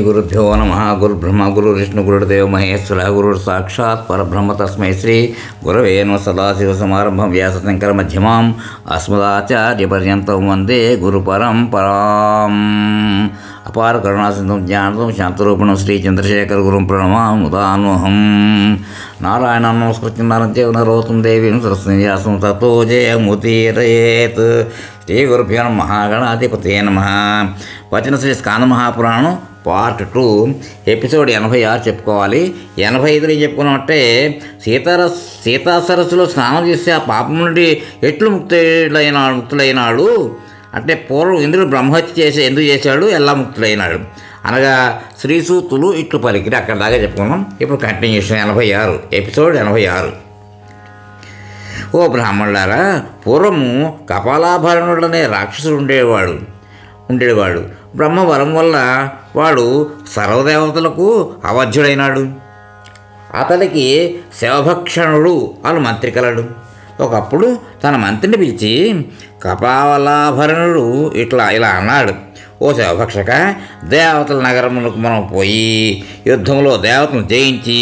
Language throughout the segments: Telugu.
గురుభ్యో నమః. గురుబ్రహ్మ గురుర్విష్ణు గురుర్దేవో మహేశ్వర గురుర్ సాక్షాత్ పరబ్రహ్మ తస్మై శ్రీ గురవే నమః. సదాశివసమారంభం వ్యాసశంకర మధ్యమాం అస్మదాచార్యపర్యంతం వందే గురు పరంపరాం. అపార కరుణాసింధం జ్ఞానం శాంతరూపిణం శ్రీ చంద్రశేఖర గురుం ప్రణమాముదాన్వహం. నారాయణం నమస్కృత్య నరం చైవ నరోత్తం దేవీం సరస్వతీం వ్యాసం తతో జయముదీరయేత్. శ్రీ గురుభ్యో నమః. గణాధిపతయే నమః. వచన శ్రీ స్కాంద మహాపురాణం పార్ట్ 2 ఎపిసోడ్ 86 చెప్పుకోవాలి. 85 చెప్పుకున్నట్టే సీతా సరస్సులో స్నానం చేసి ఆ పాపం నుండి ఎట్లు ముక్తులైనాడు అంటే పూర్వం ఇంద్రుడు బ్రహ్మహత్య చేసి ఎందుకు చేశాడు, ఎలా ముక్తులైనాడు అనగా శ్రీసూతులు ఇట్లు పలికిరి. అక్కడ దాకా చెప్పుకున్నాం. ఇప్పుడు కంటిన్యూషన్ 86 ఎపిసోడ్ 86. ఓ బ్రాహ్మణులారా, పూర్వము కపాలాభరణుడనే రాక్షసుడు ఉండేవాడు. బ్రహ్మవరం వల్ల వాడు సర్వదేవతలకు అవధ్యుడైనాడు. అతడికి శివభక్షణుడు అని మంత్రి కలడు. ఒకప్పుడు తన మంత్రిని పిలిచి కపాలాభరణుడు ఇలా అన్నాడు: ఓ శివభక్షక, దేవతల నగరములకు మనం పోయి యుద్ధంలో దేవతను జయించి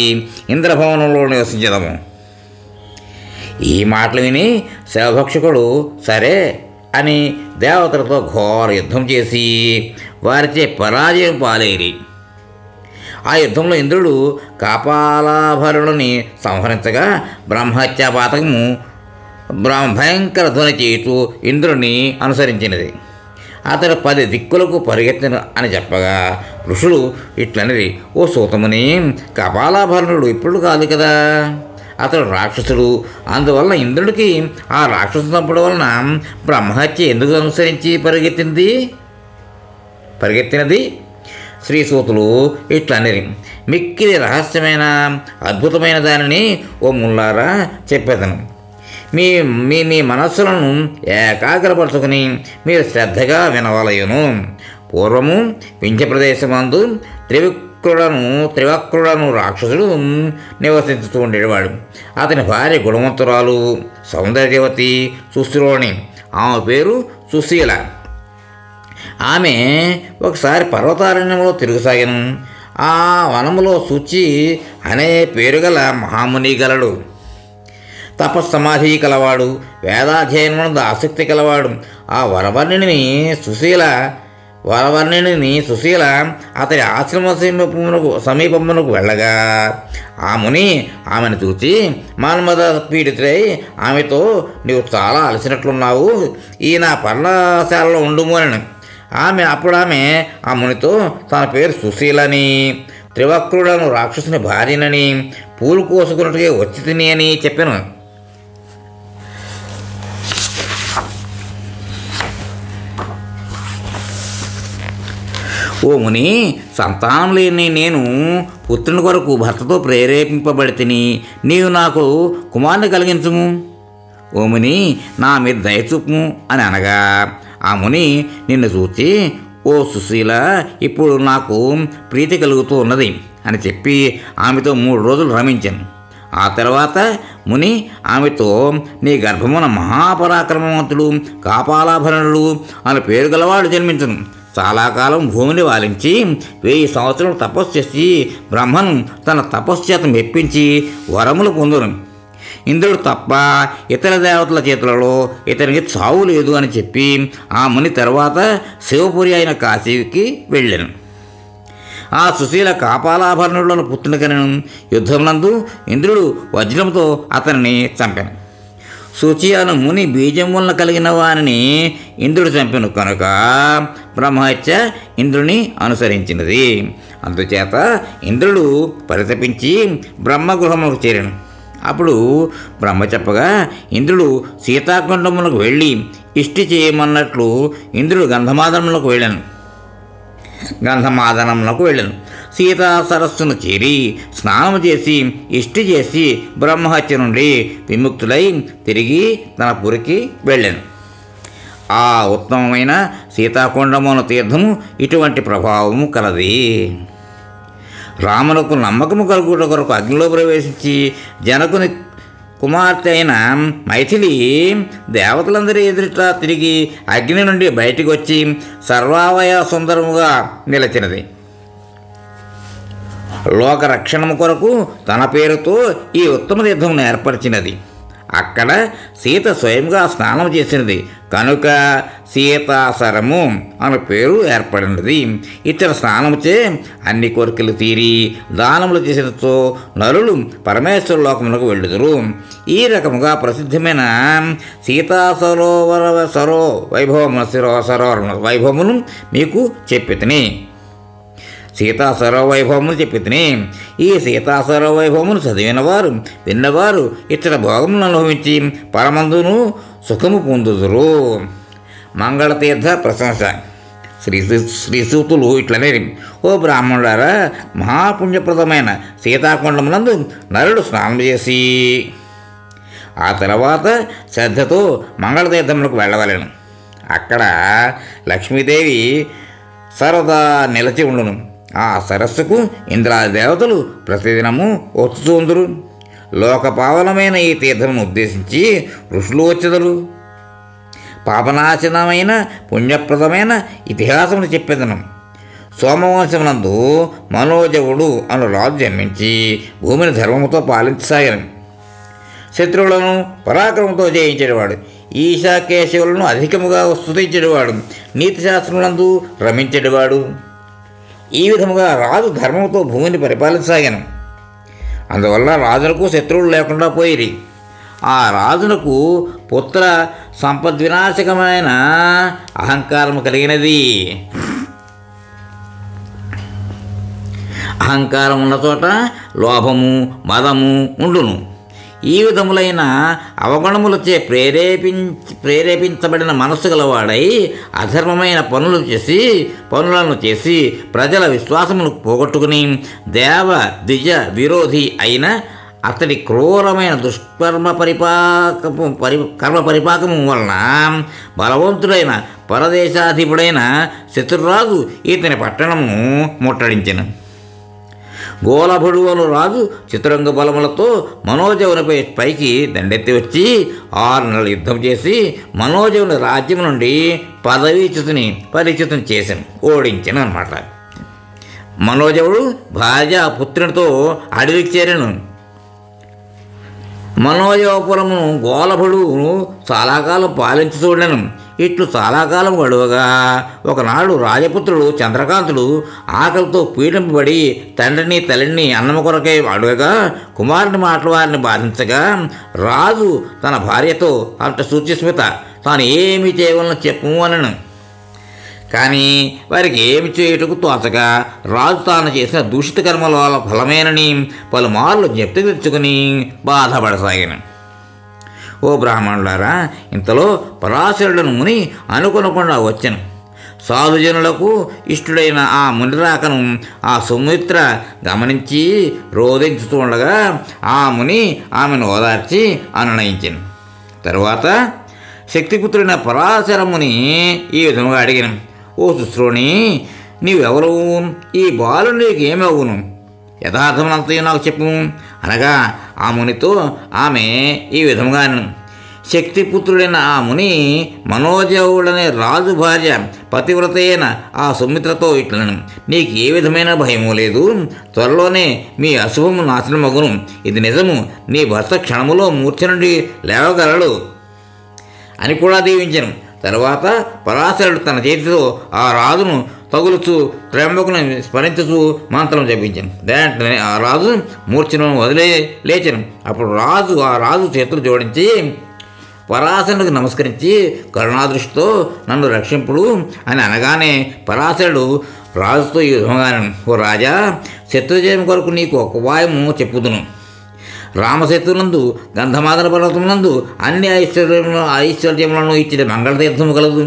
ఇంద్రభవనంలో నివసించదము. ఈ మాటలు విని శివభక్షకుడు సరే అని దేవతలతో ఘోర యుద్ధం చేసి వారిచే పరాజయం పాలేరి. ఆ యుద్ధంలో ఇంద్రుడు కపాలాభరణుని సంహరించగా బ్రహ్మహత్యా పాతకము భయంకర ధ్వని చేయుతూ ఇంద్రుని అనుసరించినది. అతడు 10 దిక్కులకు పరిగెత్తిన అని చెప్పగా ఋషులు ఇట్లనిది: ఓ సూతముని, కపాలాభరణుడు ఇప్పుడు కాదు కదా, అతడు రాక్షసుడు. అందువలన ఇంద్రుడికి ఆ రాక్షసు చంపడం వలన బ్రహ్మహత్య ఎందుకు అనుసరించి పరిగెత్తినది. శ్రీసూతులు ఇట్లనిరి: మిక్కిలి రహస్యమైన అద్భుతమైన దానిని ఓ ముల్లారా చెప్పేదను. మీ మీ మీ మనస్సులను ఏకాగ్రపరచుకుని మీరు శ్రద్ధగా వినవలయును. పూర్వము వింధ్య ప్రదేశమందు త్రివక్రుడను రాక్షసుడు నివసించుతూ ఉండేవాడు. అతని భార్య గుణవంతురాలు, సౌందర్యవతి, సుశ్రోణి. ఆమె పేరు సుశీల. ఆమె ఒకసారి పర్వతారణ్యంలో తిరుగుసాగాను. ఆ వనములో శుచి అనే పేరు గల మహాముని గలడు. తపస్సమాధి కలవాడు, వేదాధ్యయనం ఆసక్తి కలవాడు. ఆ వరవర్ణిని సుశీల అతడి ఆశ్రమ సమీపమునకు వెళ్ళగా ఆ ముని ఆమెను చూచి మన్మథ పీడితుడై ఆమెతో: నీవు చాలా అలసినట్లున్నావు, ఈ నా పర్ణశాలలో ఉండుము అని. అప్పుడు ఆమె ఆ మునితో తన పేరు సుశీలని, త్రివక్రుడను రాక్షసుని భార్యనని, పూలు కోసుకున్నట్టుగా వచ్చి తిని అని చెప్పాను. ఓ ముని, సంతానం లేని నేను పుత్రుని కొరకు భర్తతో ప్రేరేపింపబడితిని. నీవు నాకు కుమారుని కలిగించుము. ఓ ముని, నా మీద దయచూపుము అని అనగా ఆ ముని నిన్ను చూచి: ఓ సుశీల, ఇప్పుడు నాకు ప్రీతి కలుగుతూ ఉన్నది అని చెప్పి ఆమెతో 3 రోజులు రమించాను. ఆ తర్వాత ముని ఆమెతో: నీ గర్భమున మహాపరాక్రమవంతుడు కాపాలాభరణుడు అని పేరు గలవాడు జన్మించను. చాలా కాలం భూమిని వాలించి 1000 సంవత్సరాలు తపస్సు చేసి బ్రహ్మను తన తపస్సు చేత మెప్పించి వరములు పొందును. ఇంద్రుడు తప్ప ఇతర దేవతల చేతులలో ఇతనికి చావు లేదు అని చెప్పి ఆ ముని తర్వాత శివపురి అయిన కాశీకి వెళ్ళాను. ఆ సుశీల కాపాలాభరణులను పుత్రుని కనెను. యుద్ధమునందు ఇంద్రుడు వజ్రంతో అతనిని చంపాను. శుచి అను ముని బీజం వలన కలిగిన వారిని ఇంద్రుడు చంపెను కనుక బ్రహ్మహత్య ఇంద్రుని అనుసరించినది. అందుచేత ఇంద్రుడు పరితపించి బ్రహ్మగృహములకు చేరాను. అప్పుడు బ్రహ్మ చెప్పగా ఇంద్రుడు సీతాకుండములకు వెళ్ళి ఇష్టి చేయమన్నట్లు ఇంద్రుడు గంధమాదనములకు వెళ్ళాను. సీతా సరస్సును చేరి స్నానం చేసి ఇష్టి చేసి బ్రహ్మహత్య నుండి విముక్తులై తిరిగి తన పురికి వెళ్ళాను. ఆ ఉత్తమమైన సీతాకుండమున తీర్థము ఇటువంటి ప్రభావము కలది. రామునకు నమ్మకము కలుగుట కొరకు అగ్నిలో ప్రవేశించి జనకుని కుమార్తె అయిన మైథిలి దేవతలందరి ఎదుట తిరిగి అగ్ని నుండి బయటికి వచ్చి సర్వావయ సుందరముగా నిలచినది. లోకరక్షణము కొరకు తన పేరుతో ఈ ఉత్తమ తీర్థమును ఏర్పరిచినది. అక్కడ సీత స్వయంగా స్నానం చేసినది కనుక సీతాసరము అనే పేరు ఏర్పడినది. ఇతర స్నానముచే అన్ని కోరికలు తీరి దానములు చేసినతో నరులు పరమేశ్వర లోకములకు వెళ్ళుదురు. ఈ రకముగా ప్రసిద్ధమైన సీతా సరోవరమును వైభవమును మీకు చెప్పితిని. సీతా సర్వవైభవమును చెప్పితిని. ఈ సీతా సర్వవైభవమును చదివినవారు విన్నవారు ఇతర భోగములను అనుభవించి పరమందును సుఖము పొందుదురు. మంగళతీర్థ ప్రశంస. శ్రీసూతులు ఇట్లనే, ఓ బ్రాహ్మణులారా, మహాపుణ్యప్రదమైన సీతాకుండమునందు నరుడు స్నానం చేసి ఆ తర్వాత శ్రద్ధతో మంగళతీర్థములకు వెళ్ళవలెను. అక్కడ లక్ష్మీదేవి సరదా నిలచి ఉండును. ఆ సరస్సుకు ఇంద్రాది దేవతలు ప్రతిదినము వచ్చుతుందురు. లోకపావనమైన ఈ తీర్థమును ఉద్దేశించి ఋషులు వచ్చెదరు. పాపనాశనమైన పుణ్యప్రదమైన ఇతిహాసమును చెప్పేదను. సోమవంశమునందు మనోజవుడు అను రాజు జన్మించి భూమిని ధర్మముతో పాలించసాగను. శత్రువులను పరాక్రమంతో జయించేవాడు, ఈశాకేశవులను అధికముగా స్తుతించేవాడు, నీతిశాస్త్రములందు రమించేవాడు. ఈ విధముగా రాజు ధర్మంతో భూమిని పరిపాలించసాగాను. అందువల్ల రాజులకు శత్రువులు లేకుండా పోయిరి. ఆ రాజునకు పుత్ర సంపద్వినాశకమైన అహంకారము కలిగినది. అహంకారం ఉన్న చోట లోభము మదము ఉండును. ఈ విధములైన అవగుణములచే ప్రేరేపించబడిన మనస్సు గలవాడై అధర్మమైన పనులను చేసి ప్రజల విశ్వాసమును పోగొట్టుకుని దేవ ద్విజ విరోధి అయిన అతడి క్రూరమైన దుష్కర్మ కర్మ పరిపాకము వలన బలవంతుడైన పరదేశాధిపుడైన శత్రురాజు ఇతని పట్టణము ముట్టడించెను. గోలభుడు అను రాజు చతురంగ బలములతో మనోజవునిపై పైకి దండెత్తి వచ్చి 6 నెలలు యుద్ధం చేసి మనోజవుని రాజ్యం నుండి పదవీచ్యుతిని పరిచితం చేశాను, ఓడించాను అన్నమాట. మనోజవుడు భార్య పుత్రునితో అడవికి చేరాను. మనోజవపురమును గోలభుడు చాలా కాలం పాలించి చూడను. ఇట్లు చాలా కాలం గడువగా ఒకనాడు రాజపుత్రుడు చంద్రకాంతుడు ఆకలితో పీడింపబడి తండ్రిని తల్లిని అన్నము కొరకై అడుగగా కుమారుని మాటలు వారిని బాధించగా రాజు తన భార్యతో అంత సూచిస్మిత తాను ఏమి చేయవలన చెప్పు అనను. కానీ వారికి ఏమి చేయుటకు తోచక రాజు తాను చేసిన దూషిత కర్మల ఫలమేనని పలుమార్లు జ్ఞప్తి తెచ్చుకుని బాధపడసాగాను. ఓ బ్రాహ్మణులారా, ఇంతలో పరాశరులను ముని అనుకొనకుండా వచ్చాను. సాధుజనులకు ఇష్టుడైన ఆ మునిరాకను ఆ సుమిత్ర గమనించి రోధించుతూ ఉండగా ఆ ముని ఆమెను ఓదార్చి అనునయించాను. తరువాత శక్తిపుత్రుడైన పరాశరముని ఈ విధంగా అడిగాను, ఓ శుశ్రోణి, నీవెవరు? ఈ బాలు నీకు ఏమవును? యథార్థమునంతయు నాకు చెప్పు అనగా ఆ మునితో ఆమె ఈ విధంగా శక్తిపుత్రుడైన ఆ ముని మనోజవుడనే రాజు భార్య పతివ్రత అయిన ఆ సుమిత్రతో ఇట్లను, నీకు ఏ విధమైన భయము లేదు, త్వరలోనే మీ అశుభము నాశనమగును. ఇది నిజము, నీ భర్త క్షణములో మూర్ఛ నుండి లేవగలడు అని కూడా దీవించను. తర్వాత పరాశరుడు తన చేతితో ఆ రాజును తగులుచు త్ర్యంబకుని స్మరించుచు మంత్రం జపించాను. వెంటనే ఆ రాజు మూర్ఛను లేచను. అప్పుడు ఆ రాజు చేతులు జోడించి పరాశరుడికి నమస్కరించి కరుణాదృష్టితో నన్ను రక్షింపుడు అని అనగానే పరాశరుడు రాజుతో ఈ విధంగా, ఓ రాజా, శత్రుజయం కొరకు నీకు ఒక ఉపాయము చెప్పుదును. రామసేతునందు గంధమాదన పర్వతమునందు అన్ని ఐశ్వర్యములను ఇచ్చిన మంగళతీర్థము కలదు.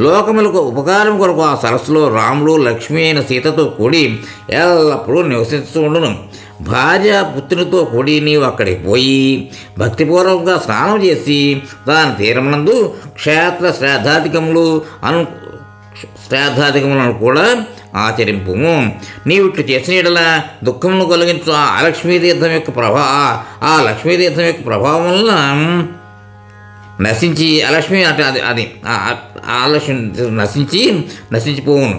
లోకములకు ఉపకారం కొరకు ఆ సరస్సులో రాముడు లక్ష్మి అయిన సీతతో కూడి ఎల్లప్పుడూ నివసిస్తూ ఉండును. భార్య పుత్రునితో కూడి నీవు అక్కడికి పోయి భక్తిపూర్వకంగా స్నానం చేసి దాని తీరమునందు శ్రాద్ధాధికములను కూడా ఆచరింపు. నీవు ఇట్లు చేసిన యెడల దుఃఖమును కలిగించు ఆ లక్ష్మీతీర్థం యొక్క ప్రభావం వలన నశించి అలక్ష్మి అది నశించిపోవును.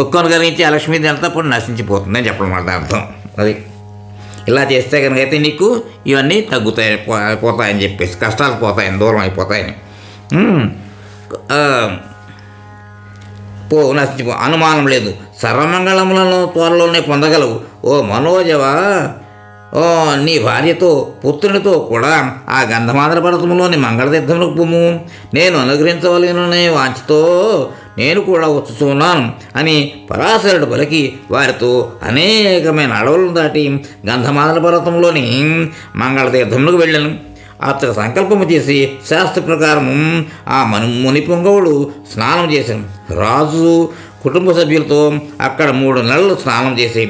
దుఃఖం కలిగించి అలక్ష్మీదేవి అంతా కూడా నశించిపోతుందని చెప్పడం అర్థం. అది ఇలా చేస్తే కనుక అయితే నీకు ఇవన్నీ తగ్గుతాయి, పోతాయని చెప్పేసి, కష్టాలు పోతాయని, దూరం అయిపోతాయని. నశించిపో, అనుమానం లేదు, సర్వమంగళములను త్వరలోనే పొందగలవు. ఓ మనోజవా, ఓ నీ భార్యతో పుత్రునితో కూడా ఆ గంధమాదన పర్వతంలోని మంగళతీర్థములకు పొమ్ము. నేను అనుగ్రహించవలననే వాంఛతో నేను కూడా వచ్చుతున్నాను అని పరాశరుడు పలికి వారితో అనేకమైన అడవులను దాటి గంధమాదన పర్వతంలోని మంగళతీర్థములకు వెళ్ళాను. అతడు సంకల్పము చేసి శాస్త్ర ప్రకారము ఆ ముని పొంగవుడు స్నానం చేశాను. రాజు కుటుంబ సభ్యులతో అక్కడ 3 నెలలు స్నానం చేసి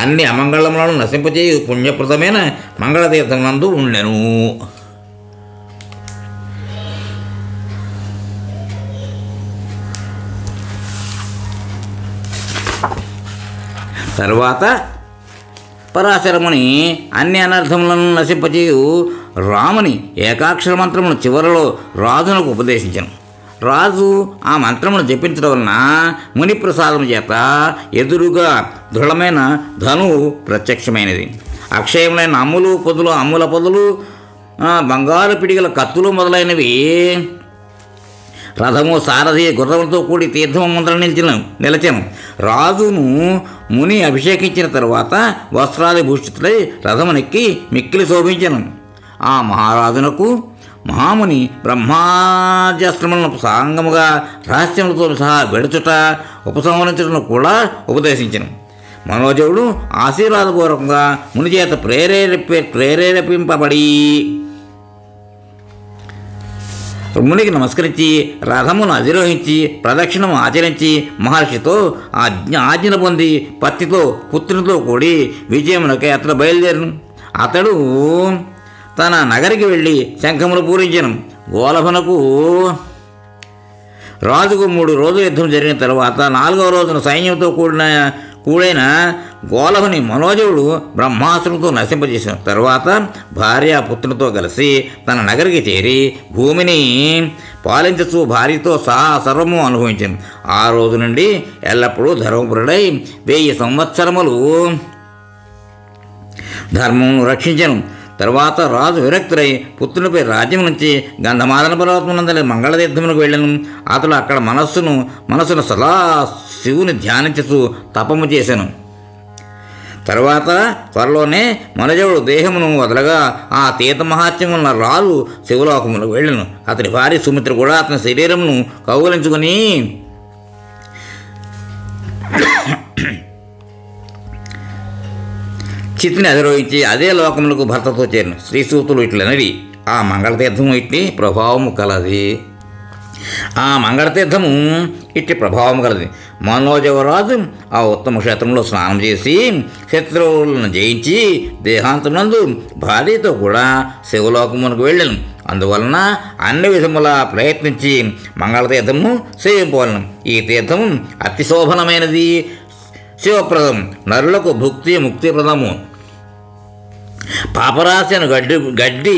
అన్ని అమంగళములను నశింపచేయు పుణ్యప్రదమైన మంగళతీర్థం నందు ఉండెను. తరువాత పరాశరముని అన్ని అనర్థములను నశింపచేయు రాముని ఏకాక్షర మంత్రమును చివరలో రాజునకు ఉపదేశించను. రాజు ఆ మంత్రమును జపించడం వలన ముని ప్రసాదం చేత ఎదురుగా దృఢమైన ధనువు ప్రత్యక్షమైనది. అక్షయములైన అమ్ముల పొదులు, బంగారు పిడిగల కత్తులు మొదలైనవి, రథము, సారథి, గుర్రములతో కూడి తీర్థము ముందర నిలచెను. రాజును ముని అభిషేకించిన తరువాత వస్త్రాది భూషితులై రథమునెక్కి మిక్కిలి శోభించను. ఆ మహారాజునకు మహాముని బ్రహ్మాద్యాస్త్రములను సాంగముగా రహస్యములతో సహా వెడుచుట, ఉపసంహరించడం కూడా ఉపదేశించను. మనోజవుడు ఆశీర్వాదపూర్వకంగా ముని చేత ప్రేరేపింపబడి మునికి నమస్కరించి రథమును అధిరోహించి ప్రదక్షిణము ఆచరించి మహర్షితో ఆజ్ఞను పొంది పత్తితో పుత్రునితో కూడి విజయమునకై అతడు బయలుదేరను. అతడు తన నగరికి వెళ్ళి శంఖములు పూరించను. గోలభనకు రాజుకు 3 రోజులు యుద్ధం జరిగిన తర్వాత 4వ రోజున సైన్యంతో కూడైన గోలభుని మనోజవుడు బ్రహ్మాస్త్రంతో నశింపజేసిన తర్వాత భార్య పుత్రునితో కలిసి తన నగరికి చేరి భూమిని పాలించచ్చు భార్యతో సహా సర్వము అనుభవించాను. ఆ రోజు నుండి ఎల్లప్పుడూ ధర్మపురుడై 1000 సంవత్సరములు ధర్మమును రక్షించను. తర్వాత రాజు విరక్తుడై పుత్రునిపై రాజ్యం నుంచి గంధమాదన పర్వతమునందలి మంగళతీర్థమునకు వెళ్ళను. అతడు అక్కడ మనస్సును సదా శివుని ధ్యానించుతూ తపము చేశాను. తర్వాత త్వరలోనే మనజవుడు దేహమును వదలగా ఆ తీర్థ మహాత్మ్యం ఉన్న రాజు శివలోకములకు వెళ్ళను. అతని భార్య సుమిత్ర కూడా అతని శరీరమును కౌగిలించుకొని చిత్తిని అధిరోహించి అదే లోకములకు భర్తతో చేరిన. శ్రీసూతులు ఇట్లనవి, ఆ మంగళతీర్థము ఇట్టి ప్రభావము కలది. ఆ మంగళతీర్థము ఇట్టి ప్రభావము కలది. మనోజవరాజు ఆ ఉత్తమ క్షేత్రంలో స్నానం చేసి శత్రువులను జయించి దేహాంతమునందు భార్యతో కూడా శివలోకమునకు వెళ్ళను. అందువలన అన్ని విధములా ప్రయత్నించి మంగళతీర్థము సేవింపవలను. ఈ తీర్థము అతి శోభనమైనది, శివప్రదం, నరులకు భుక్తి ముక్తిప్రదము. పాపరాశను గడ్డి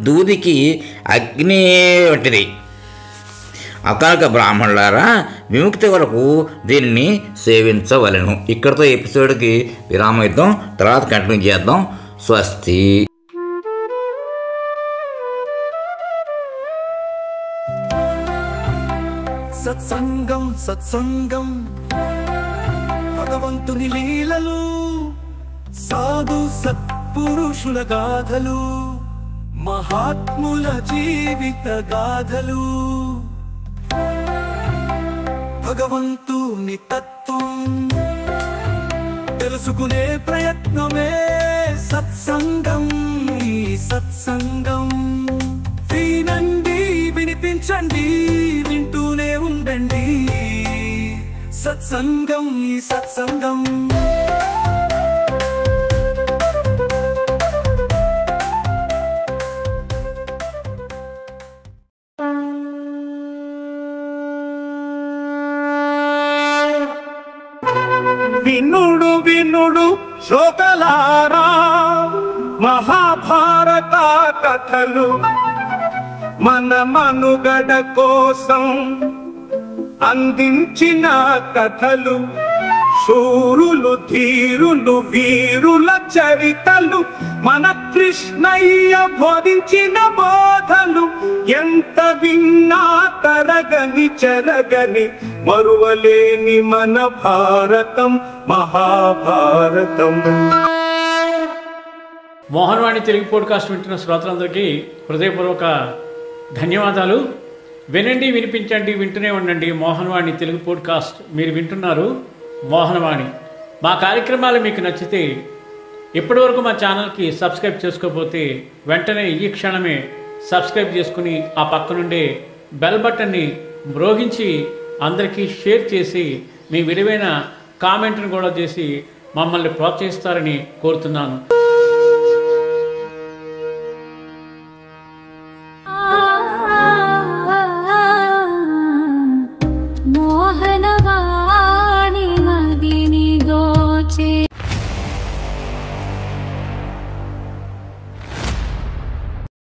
దూదికి అగ్ని వంటిది. కనుక బ్రాహ్మణులారా, విముక్తి వరకు దీన్ని సేవించవలెను. ఇక్కడితో ఎపిసోడ్కి విరామం ఇద్దాం, తర్వాత కంటిన్యూ చేద్దాం. స్వస్తి. సత్సంగం సత్సంగం భగవంతుని లీలలు, సాధు సత్పురుషుల గాథలు, మహాత్ముల జీవిత గాథలు, భగవంతుని తత్వం తెలుసుకునే ప్రయత్నమే సత్సంగం. ఈ సత్సంగం వినండి, వినిపించండి, వింటూనే ఉండండి. సత్సంగం, ఈ సత్సంగం. వినుడు వినుడు శ్రోతలారా, మహాభారత కథలు మన మనుగడ కోసం అందించిన కథలు. శూరులు ధీరులు వీరుల చరితలు మన కృష్ణయ్య బోధించిన బోధలు ఎంత విన్నా తరగని చెరగని మరువలేని మన భారతం మహాభారతం. మోహనవాణి తెలుగు పోడ్కాస్ట్ వింటున్న శ్రోతలందరికీ హృదయపూర్వక ధన్యవాదాలు. వినండి, వినిపించండి, వింటూనే ఉండండి మోహనవాణి తెలుగు పోడ్కాస్ట్. మీరు వింటున్నారు మోహనవాణి. మా కార్యక్రమాలు మీకు నచ్చితే ఇప్పటివరకు మా ఛానల్కి సబ్స్క్రైబ్ చేసుకోకపోతే వెంటనే ఈ క్షణమే సబ్స్క్రైబ్ చేసుకుని ఆ పక్కనుండే బెల్ బటన్ని మ్రోగించి అందరికీ షేర్ చేసి మీ విలువైన కామెంట్ను కూడా చేసి మమ్మల్ని ప్రోత్సహిస్తారని కోరుతున్నాను. మోహనవాణి మదిని దోచే